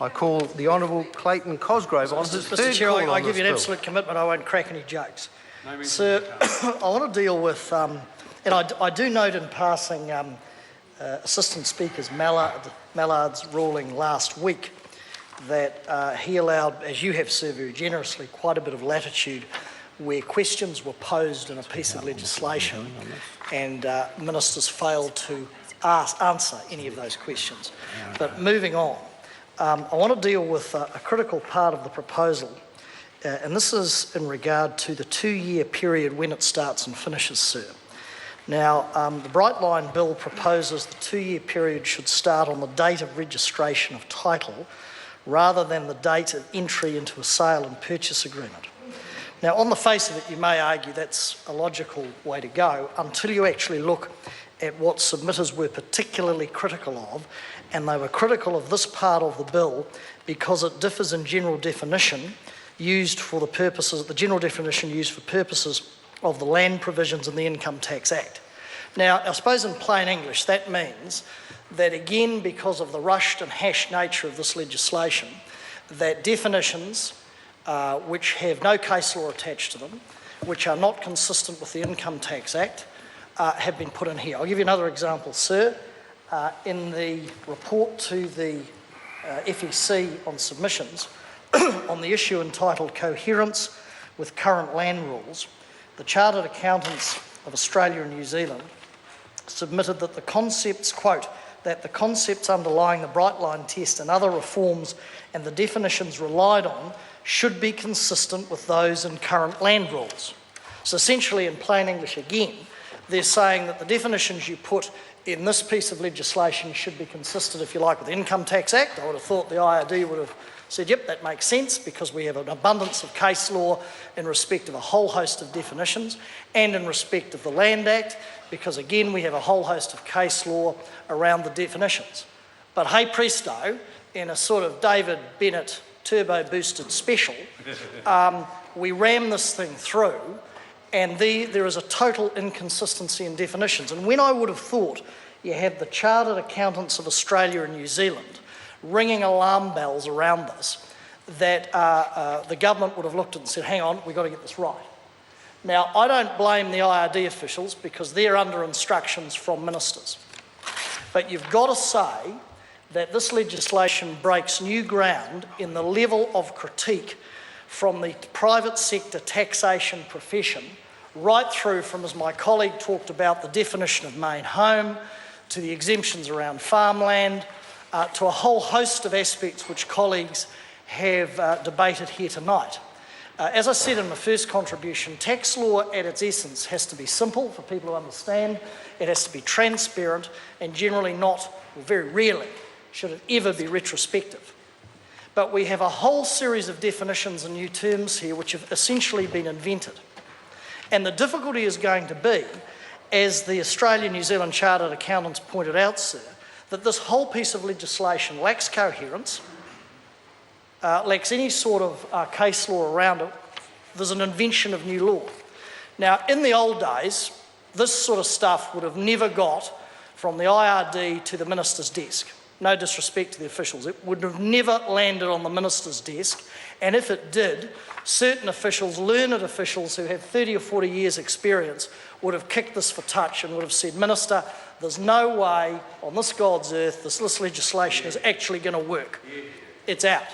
I call the Honourable Clayton Cosgrove on his third Chair, call on I give you an bill. absolute commitment. I won't crack any jokes. Sir, I want to deal with, and I do note in passing Assistant Speaker Mallard's ruling last week that he allowed, as you have, sir, very generously, quite a bit of latitude where questions were posed in a piece of legislation and ministers failed to answer any of those questions. But moving on, I want to deal with a critical part of the proposal, and this is in regard to the 2-year period when it starts and finishes, sir. Now, the Bright Line Bill proposes the 2-year period should start on the date of registration of title rather than the date of entry into a sale and purchase agreement. Now, on the face of it, you may argue that's a logical way to go until you actually look at what submitters were particularly critical of, and they were critical of this part of the bill because it differs in general definition used for the purposes, the general definition used for purposes of the land provisions in the Income Tax Act. Now, I suppose in plain English, that means that again, because of the rushed and hashed nature of this legislation, that definitions which have no case law attached to them, which are not consistent with the Income Tax Act, have been put in here. I'll give you another example, sir. In the report to the FEC on submissions on the issue entitled Coherence with Current Land Rules, the Chartered Accountants of Australia and New Zealand submitted that the concepts, quote, that the concepts underlying the Bright Line test and other reforms and the definitions relied on should be consistent with those in current land rules. So essentially, in plain English again, they're saying that the definitions you put in this piece of legislation should be consistent, if you like, with the Income Tax Act. I would have thought the IRD would have said, yep, that makes sense because we have an abundance of case law in respect of a whole host of definitions, and in respect of the Land Act, because again, we have a whole host of case law around the definitions. But hey presto, in a sort of David Bennett turbo-boosted special, we ram this thing through, and there is a total inconsistency in definitions. And when I would have thought you had the Chartered Accountants of Australia and New Zealand ringing alarm bells around this, that the government would have looked at it and said, hang on, we've got to get this right. Now, I don't blame the IRD officials because they're under instructions from ministers. But you've got to say that this legislation breaks new ground in the level of critique from the private sector taxation profession, right through from, as my colleague talked about, the definition of main home, to the exemptions around farmland, to a whole host of aspects which colleagues have debated here tonight. As I said in my first contribution, tax law at its essence has to be simple for people to understand, it has to be transparent, and generally not, or very rarely, should it ever be retrospective. But we have a whole series of definitions and new terms here which have essentially been invented. And the difficulty is going to be, as the Australian-New Zealand Chartered Accountants pointed out, sir, that this whole piece of legislation lacks coherence, lacks any sort of case law around it. There's an invention of new law. Now, in the old days, this sort of stuff would have never got from the IRD to the minister's desk. No disrespect to the officials. It would have never landed on the minister's desk, and if it did, certain officials, learned officials who have 30 or 40 years experience would have kicked this for touch and would have said, Minister, there's no way on this God's earth this legislation is actually going to work. It's out.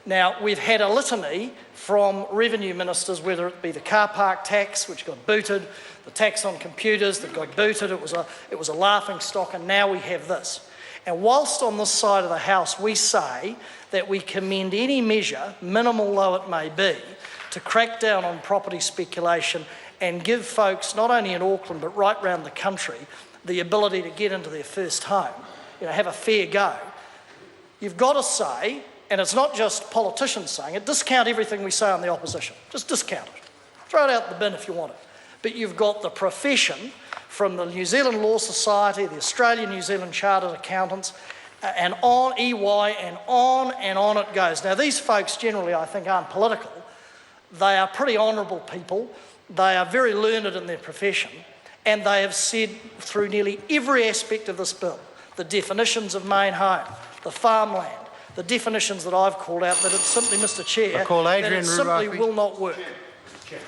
Now, we've had a litany from revenue ministers, whether it be the car park tax, which got booted, the tax on computers that got booted, it was a laughing stock, and now we have this. And whilst on this side of the House we say that we commend any measure, minimal though it may be, to crack down on property speculation and give folks, not only in Auckland but right round the country, the ability to get into their first home, have a fair go, you've got to say, and it's not just politicians saying it, discount everything we say on the opposition. Just discount it. Throw it out the bin if you want it. But you've got the profession from the New Zealand Law Society, the Australian-New Zealand Chartered Accountants, and on, EY, and on it goes. Now, these folks generally, I think, aren't political. They are pretty honourable people. They are very learned in their profession, and they have said through nearly every aspect of this bill, the definitions of main home, the farmland, the definitions that I've called out, that it simply, Mr Chair, I call that Adrian it simply Rubafi. will not work. Chair.